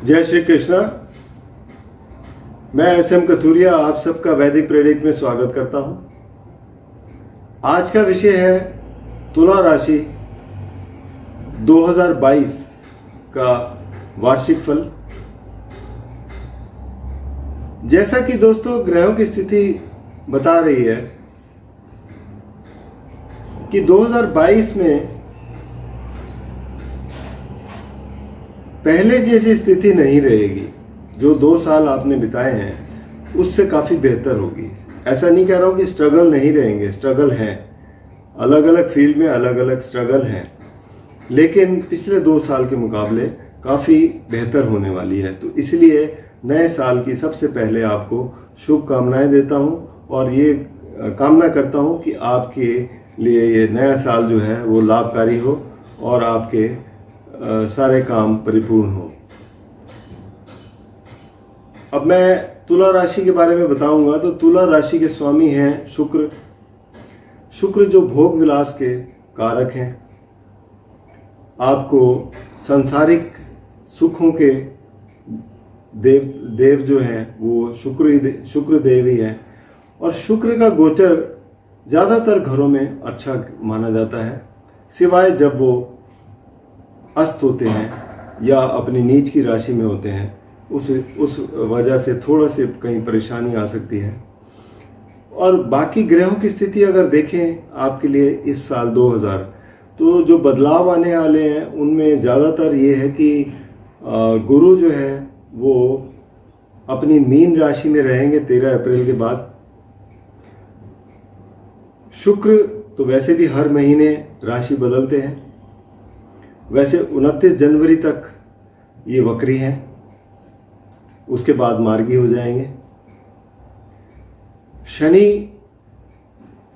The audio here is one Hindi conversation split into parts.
जय श्री कृष्णा। मैं एस एम कथूरिया आप सबका वैदिक प्रेडिक्ट में स्वागत करता हूं। आज का विषय है तुला राशि 2022 का वार्षिक फल। जैसा कि दोस्तों ग्रहों की स्थिति बता रही है कि 2022 में पहले जैसी स्थिति नहीं रहेगी। जो 2 साल आपने बिताए हैं उससे काफ़ी बेहतर होगी। ऐसा नहीं कह रहा हूँ कि स्ट्रगल नहीं रहेंगे, स्ट्रगल हैं, अलग अलग फील्ड में अलग अलग स्ट्रगल हैं, लेकिन पिछले 2 साल के मुकाबले काफ़ी बेहतर होने वाली है। तो इसलिए नए साल की सबसे पहले आपको शुभकामनाएं देता हूँ और ये कामना करता हूँ कि आपके लिए ये नया साल जो है वो लाभकारी हो और आपके सारे काम परिपूर्ण हो। अब मैं तुला राशि के बारे में बताऊंगा। तो तुला राशि के स्वामी हैं शुक्र। शुक्र जो भोग विलास के कारक हैं, आपको सांसारिक सुखों के देव जो हैं वो शुक्र देव ही हैं। और शुक्र का गोचर ज़्यादातर घरों में अच्छा माना जाता है, सिवाय जब वो अस्त होते हैं या अपनी नीच की राशि में होते हैं। उस वजह से थोड़ा से कहीं परेशानी आ सकती है। और बाकी ग्रहों की स्थिति अगर देखें आपके लिए इस साल 2000, तो जो बदलाव आने वाले हैं उनमें ज़्यादातर ये है कि गुरु जो है वो अपनी मीन राशि में रहेंगे 13 अप्रैल के बाद। शुक्र तो वैसे भी हर महीने राशि बदलते हैं, वैसे 29 जनवरी तक ये वक्री हैं, उसके बाद मार्गी हो जाएंगे। शनि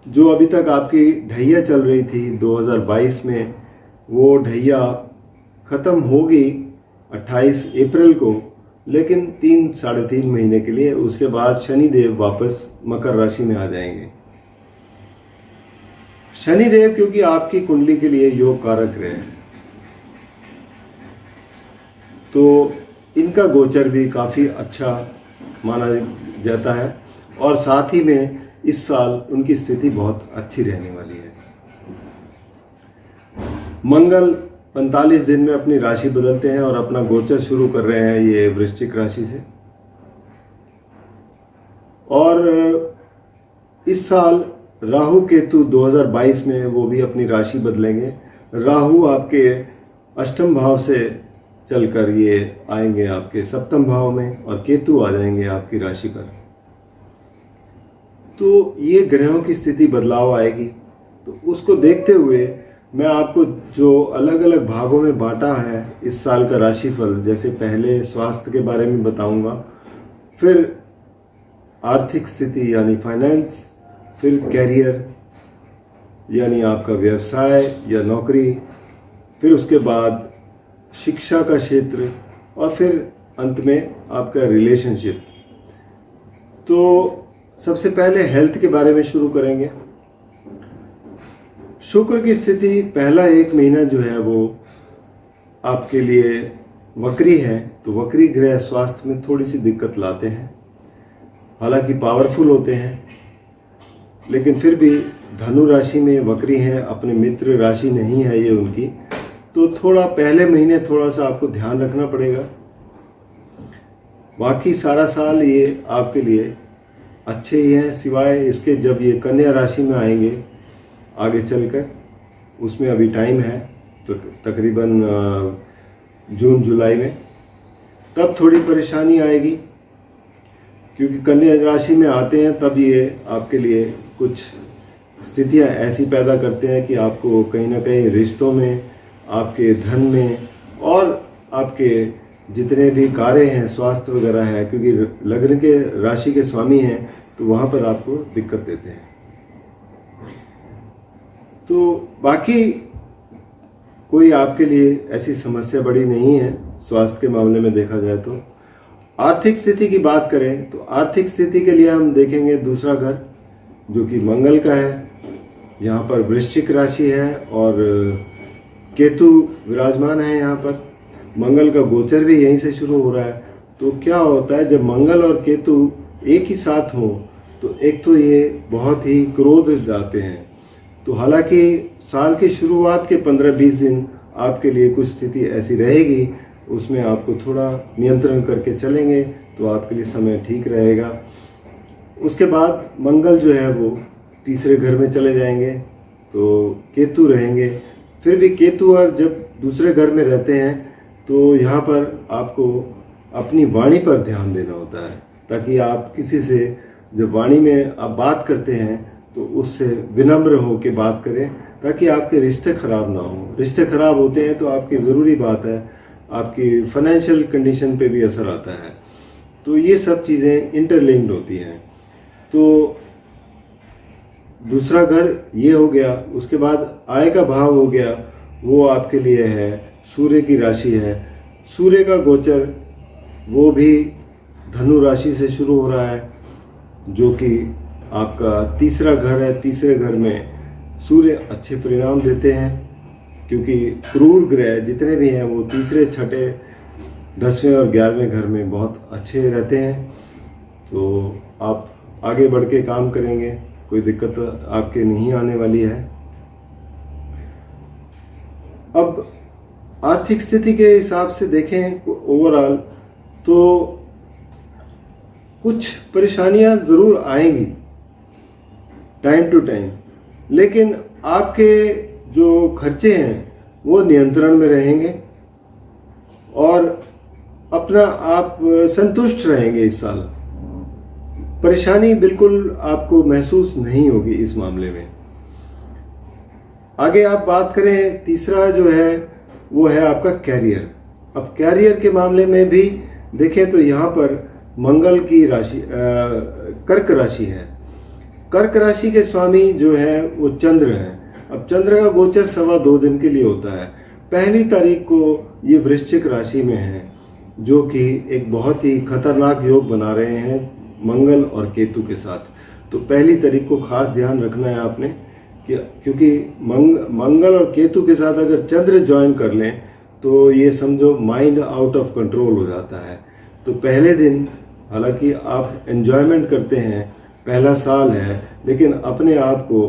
जो अभी तक आपकी ढैया चल रही थी 2022 में, वो ढैया ख़त्म होगी 28 अप्रैल को, लेकिन 3-3.5 महीने के लिए। उसके बाद शनि देव वापस मकर राशि में आ जाएंगे। शनि देव क्योंकि आपकी कुंडली के लिए योग कारक रहे हैं, तो इनका गोचर भी काफ़ी अच्छा माना जाता है और साथ ही में इस साल उनकी स्थिति बहुत अच्छी रहने वाली है। मंगल 45 दिन में अपनी राशि बदलते हैं और अपना गोचर शुरू कर रहे हैं ये वृश्चिक राशि से। और इस साल राहु केतु 2022 में वो भी अपनी राशि बदलेंगे। राहु आपके अष्टम भाव से चलकर ये आएंगे आपके सप्तम भाव में और केतु आ जाएंगे आपकी राशि पर। तो ये ग्रहों की स्थिति बदलाव आएगी। तो उसको देखते हुए मैं आपको जो अलग अलग भागों में बांटा है इस साल का राशिफल, जैसे पहले स्वास्थ्य के बारे में बताऊंगा, फिर आर्थिक स्थिति यानी फाइनेंस, फिर कैरियर यानी आपका व्यवसाय या नौकरी, फिर उसके बाद शिक्षा का क्षेत्र और फिर अंत में आपका रिलेशनशिप। तो सबसे पहले हेल्थ के बारे में शुरू करेंगे। शुक्र की स्थिति पहला 1 महीना जो है वो आपके लिए वक्री है। तो वक्री ग्रह स्वास्थ्य में थोड़ी सी दिक्कत लाते हैं, हालांकि पावरफुल होते हैं, लेकिन फिर भी धनु राशि में वक्री हैं, अपने मित्र राशि नहीं है ये उनकी। तो थोड़ा पहले महीने थोड़ा सा आपको ध्यान रखना पड़ेगा। बाकी सारा साल ये आपके लिए अच्छे ही हैं, सिवाय इसके जब ये कन्या राशि में आएंगे आगे चलकर, उसमें अभी टाइम है, तो तकरीबन जून जुलाई में, तब थोड़ी परेशानी आएगी। क्योंकि कन्या राशि में आते हैं तब ये आपके लिए कुछ स्थितियां ऐसी पैदा करते हैं कि आपको कहीं ना कहीं रिश्तों में, आपके धन में और आपके जितने भी कार्य हैं, स्वास्थ्य वगैरह है, क्योंकि लग्न के राशि के स्वामी हैं, तो वहाँ पर आपको दिक्कत देते हैं। तो बाकी कोई आपके लिए ऐसी समस्या बड़ी नहीं है स्वास्थ्य के मामले में देखा जाए तो। आर्थिक स्थिति की बात करें तो आर्थिक स्थिति के लिए हम देखेंगे दूसरा घर जो कि मंगल का है। यहाँ पर वृश्चिक राशि है और केतु विराजमान है यहाँ पर। मंगल का गोचर भी यहीं से शुरू हो रहा है। तो क्या होता है, जब मंगल और केतु एक ही साथ हो तो एक तो ये बहुत ही क्रोध लाते हैं। तो हालांकि साल की शुरुआत के 15-20 दिन आपके लिए कुछ स्थिति ऐसी रहेगी, उसमें आपको थोड़ा नियंत्रण करके चलेंगे तो आपके लिए समय ठीक रहेगा। उसके बाद मंगल जो है वो तीसरे घर में चले जाएंगे तो केतु रहेंगे। फिर भी केतु और जब दूसरे घर में रहते हैं तो यहाँ पर आपको अपनी वाणी पर ध्यान देना होता है, ताकि आप किसी से जब वाणी में आप बात करते हैं तो उससे विनम्र हो के बात करें, ताकि आपके रिश्ते ख़राब ना हो। रिश्ते ख़राब होते हैं तो आपकी ज़रूरी बात है, आपकी फाइनेंशियल कंडीशन पे भी असर आता है। तो ये सब चीज़ें इंटरलिंक्ड होती हैं। तो दूसरा घर ये हो गया। उसके बाद आय का भाव हो गया, वो आपके लिए है सूर्य की राशि है। सूर्य का गोचर वो भी धनु राशि से शुरू हो रहा है, जो कि आपका तीसरा घर है। तीसरे घर में सूर्य अच्छे परिणाम देते हैं, क्योंकि क्रूर ग्रह जितने भी हैं वो तीसरे, छठे, 10वें और 11वें घर में बहुत अच्छे रहते हैं। तो आप आगे बढ़ के काम करेंगे, कोई दिक्कत आपके नहीं आने वाली है। अब आर्थिक स्थिति के हिसाब से देखें ओवरऑल तो कुछ परेशानियां ज़रूर आएंगी टाइम टू टाइम, लेकिन आपके जो खर्चे हैं वो नियंत्रण में रहेंगे और अपना आप संतुष्ट रहेंगे। इस साल परेशानी बिल्कुल आपको महसूस नहीं होगी इस मामले में। आगे आप बात करें, तीसरा जो है वो है आपका कैरियर। अब कैरियर के मामले में भी देखें तो यहाँ पर मंगल की राशि कर्क राशि है। कर्क राशि के स्वामी जो है वो चंद्र हैं। अब चंद्र का गोचर 2.25 दिन के लिए होता है। 1 तारीख को ये वृश्चिक राशि में है, जो कि एक बहुत ही खतरनाक योग बना रहे हैं मंगल और केतु के साथ। तो 1 तारीख को खास ध्यान रखना है आपने कि क्योंकि मंगल और केतु के साथ अगर चंद्र ज्वाइन कर लें तो ये समझो माइंड आउट ऑफ कंट्रोल हो जाता है। तो पहले दिन हालांकि आप एंजॉयमेंट करते हैं, पहला साल है, लेकिन अपने आप को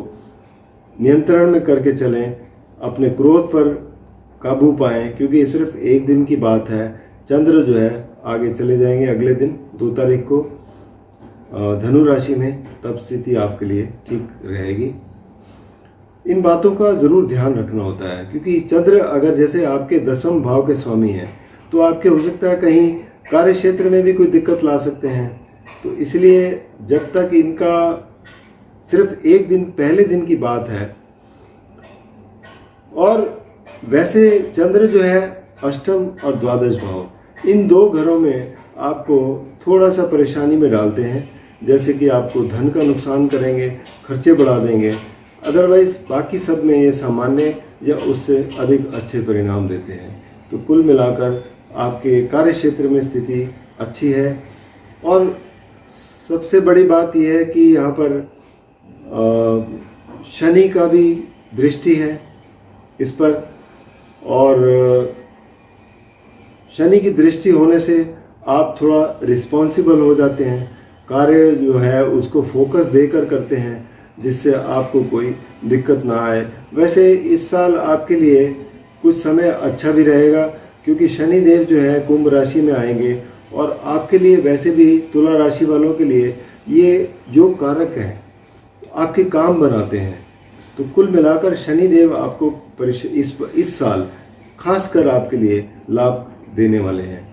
नियंत्रण में करके चलें, अपने क्रोध पर काबू पाएं, क्योंकि ये सिर्फ 1 दिन की बात है। चंद्र जो है आगे चले जाएंगे अगले दिन 2 तारीख को धनु राशि में, तब स्थिति आपके लिए ठीक रहेगी। इन बातों का ज़रूर ध्यान रखना होता है, क्योंकि चंद्र अगर जैसे आपके 10वें भाव के स्वामी हैं तो आपके हो सकता है कहीं कार्य क्षेत्र में भी कोई दिक्कत ला सकते हैं। तो इसलिए जब तक इनका सिर्फ 1 दिन पहले दिन की बात है। और वैसे चंद्र जो है अष्टम और द्वादश भाव, इन 2 घरों में आपको थोड़ा सा परेशानी में डालते हैं, जैसे कि आपको धन का नुकसान करेंगे, खर्चे बढ़ा देंगे। अदरवाइज बाकी सब में ये सामान्य या उससे अधिक अच्छे परिणाम देते हैं। तो कुल मिलाकर आपके कार्य क्षेत्र में स्थिति अच्छी है। और सबसे बड़ी बात यह है कि यहाँ पर शनि का भी दृष्टि है इस पर, और शनि की दृष्टि होने से आप थोड़ा रिस्पॉन्सिबल हो जाते हैं, कार्य जो है उसको फोकस देकर करते हैं, जिससे आपको कोई दिक्कत ना आए। वैसे इस साल आपके लिए कुछ समय अच्छा भी रहेगा, क्योंकि शनि देव जो है कुंभ राशि में आएंगे, और आपके लिए वैसे भी तुला राशि वालों के लिए ये योग कारक है, आपके काम बनाते हैं। तो कुल मिलाकर शनि देव आपको इस साल खासकर आपके लिए लाभ देने वाले हैं।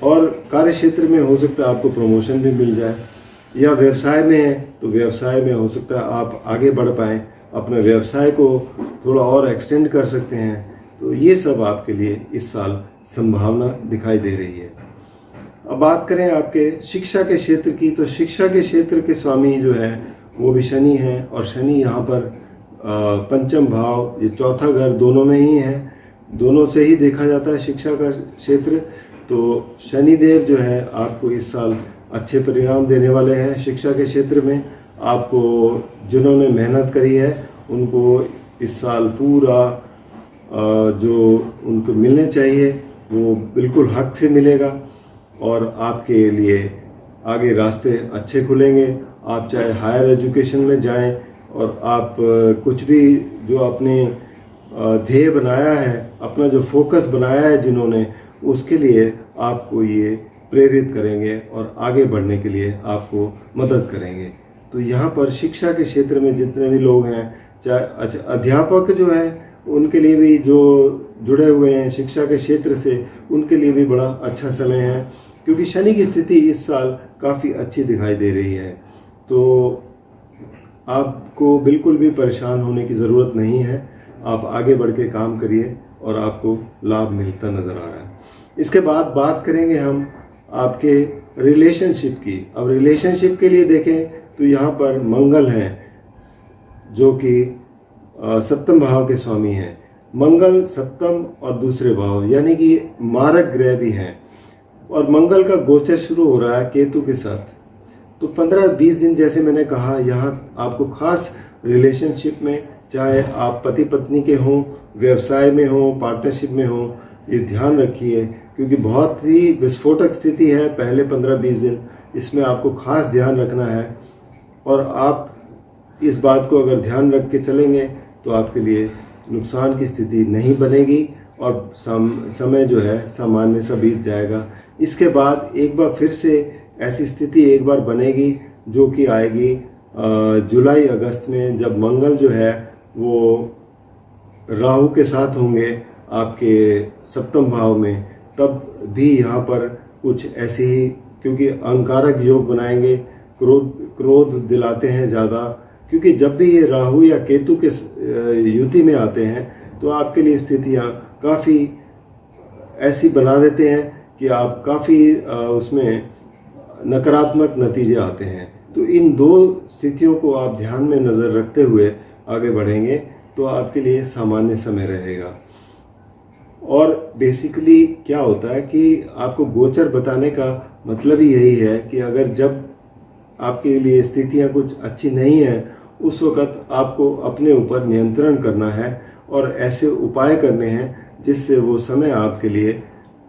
और कार्य क्षेत्र में हो सकता है आपको प्रमोशन भी मिल जाए, या व्यवसाय में है तो व्यवसाय में हो सकता है आप आगे बढ़ पाएँ, अपने व्यवसाय को थोड़ा और एक्सटेंड कर सकते हैं। तो ये सब आपके लिए इस साल संभावना दिखाई दे रही है। अब बात करें आपके शिक्षा के क्षेत्र की, तो शिक्षा के क्षेत्र के स्वामी जो है वो भी शनि हैं, और शनि यहाँ पर पंचम भाव, ये चौथा घर, दोनों में ही है, दोनों से ही देखा जाता है शिक्षा का क्षेत्र। तो शनि देव जो है आपको इस साल अच्छे परिणाम देने वाले हैं शिक्षा के क्षेत्र में। आपको जिन्होंने मेहनत करी है उनको इस साल पूरा जो उनको मिलने चाहिए वो बिल्कुल हक से मिलेगा और आपके लिए आगे रास्ते अच्छे खुलेंगे। आप चाहे हायर एजुकेशन में जाएं और आप कुछ भी जो अपने ध्येय बनाया है, अपना जो फोकस बनाया है जिन्होंने, उसके लिए आपको ये प्रेरित करेंगे और आगे बढ़ने के लिए आपको मदद करेंगे। तो यहाँ पर शिक्षा के क्षेत्र में जितने भी लोग हैं, चाहे अध्यापक जो हैं उनके लिए भी, जो जुड़े हुए हैं शिक्षा के क्षेत्र से, उनके लिए भी बड़ा अच्छा समय है, क्योंकि शनि की स्थिति इस साल काफ़ी अच्छी दिखाई दे रही है। तो आपको बिल्कुल भी परेशान होने की ज़रूरत नहीं है। आप आगे बढ़ के काम करिए और आपको लाभ मिलता नज़र आ रहा है। इसके बाद बात करेंगे हम आपके रिलेशनशिप की। अब रिलेशनशिप के लिए देखें तो यहाँ पर मंगल हैं जो कि सप्तम भाव के स्वामी हैं। मंगल सप्तम और दूसरे भाव यानी कि मारक ग्रह भी हैं, और मंगल का गोचर शुरू हो रहा है केतु के साथ। तो 15-20 दिन, जैसे मैंने कहा, यहाँ आपको खास रिलेशनशिप में, चाहे आप पति पत्नी के हों, व्यवसाय में हों, पार्टनरशिप में हों, ये ध्यान रखिए, क्योंकि बहुत ही विस्फोटक स्थिति है पहले 15-20 दिन। इसमें आपको खास ध्यान रखना है, और आप इस बात को अगर ध्यान रख के चलेंगे तो आपके लिए नुकसान की स्थिति नहीं बनेगी और समय जो है सामान्य सा बीत जाएगा। इसके बाद एक बार फिर से ऐसी स्थिति एक बार बनेगी जो कि आएगी जुलाई अगस्त में, जब मंगल जो है वो राहु के साथ होंगे आपके सप्तम भाव में। तब भी यहाँ पर कुछ ऐसे ही, क्योंकि अहंकारक योग बनाएंगे, क्रोध दिलाते हैं ज़्यादा, क्योंकि जब भी ये राहु या केतु के युति में आते हैं तो आपके लिए स्थितियाँ काफ़ी ऐसी बना देते हैं कि आप काफ़ी उसमें नकारात्मक नतीजे आते हैं। तो इन दो स्थितियों को आप ध्यान में नज़र रखते हुए आगे बढ़ेंगे तो आपके लिए सामान्य समय रहेगा। और बेसिकली क्या होता है कि आपको गोचर बताने का मतलब ही यही है कि अगर जब आपके लिए स्थितियां कुछ अच्छी नहीं हैं, उस वक़्त आपको अपने ऊपर नियंत्रण करना है और ऐसे उपाय करने हैं जिससे वो समय आपके लिए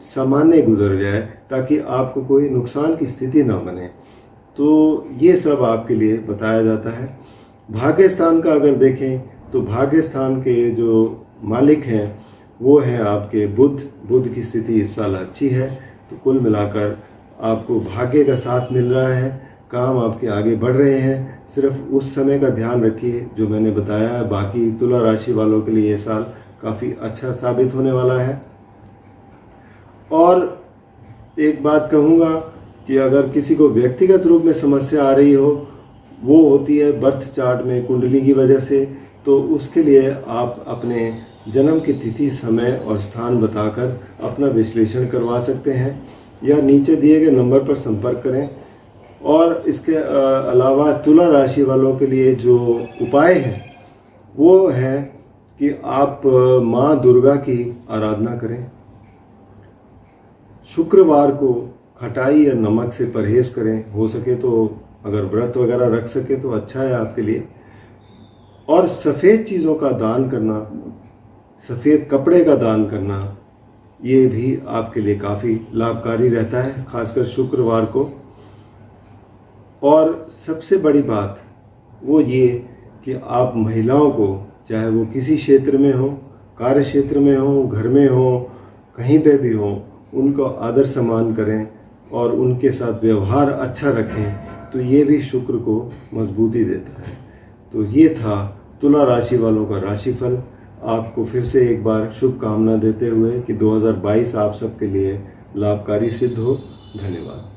सामान्य गुजर जाए, ताकि आपको कोई नुकसान की स्थिति ना बने। तो ये सब आपके लिए बताया जाता है। भाग्य स्थान का अगर देखें तो भाग्य स्थान के जो मालिक हैं वो हैं आपके बुध। बुध की स्थिति इस साल अच्छी है, तो कुल मिलाकर आपको भाग्य का साथ मिल रहा है, काम आपके आगे बढ़ रहे हैं। सिर्फ उस समय का ध्यान रखिए जो मैंने बताया है। बाकी तुला राशि वालों के लिए ये साल काफ़ी अच्छा साबित होने वाला है। और एक बात कहूँगा कि अगर किसी को व्यक्तिगत रूप में समस्या आ रही हो, वो होती है बर्थ चार्ट में कुंडली की वजह से, तो उसके लिए आप अपने जन्म की तिथि, समय और स्थान बताकर अपना विश्लेषण करवा सकते हैं, या नीचे दिए गए नंबर पर संपर्क करें। और इसके अलावा तुला राशि वालों के लिए जो उपाय है वो है कि आप माँ दुर्गा की आराधना करें। शुक्रवार को खटाई या नमक से परहेज करें, हो सके तो अगर व्रत वगैरह रख सके तो अच्छा है आपके लिए। और सफ़ेद चीज़ों का दान करना, सफ़ेद कपड़े का दान करना, ये भी आपके लिए काफ़ी लाभकारी रहता है, खासकर शुक्रवार को। और सबसे बड़ी बात वो ये कि आप महिलाओं को, चाहे वो किसी क्षेत्र में हो, कार्य क्षेत्र में हो, घर में हो, कहीं पे भी हो, उनको आदर सम्मान करें और उनके साथ व्यवहार अच्छा रखें, तो ये भी शुक्र को मजबूती देता है। तो ये था तुला राशि वालों का राशिफल। आपको फिर से एक बार शुभकामना देते हुए कि 2022 आप सबके लिए लाभकारी सिद्ध हो। धन्यवाद।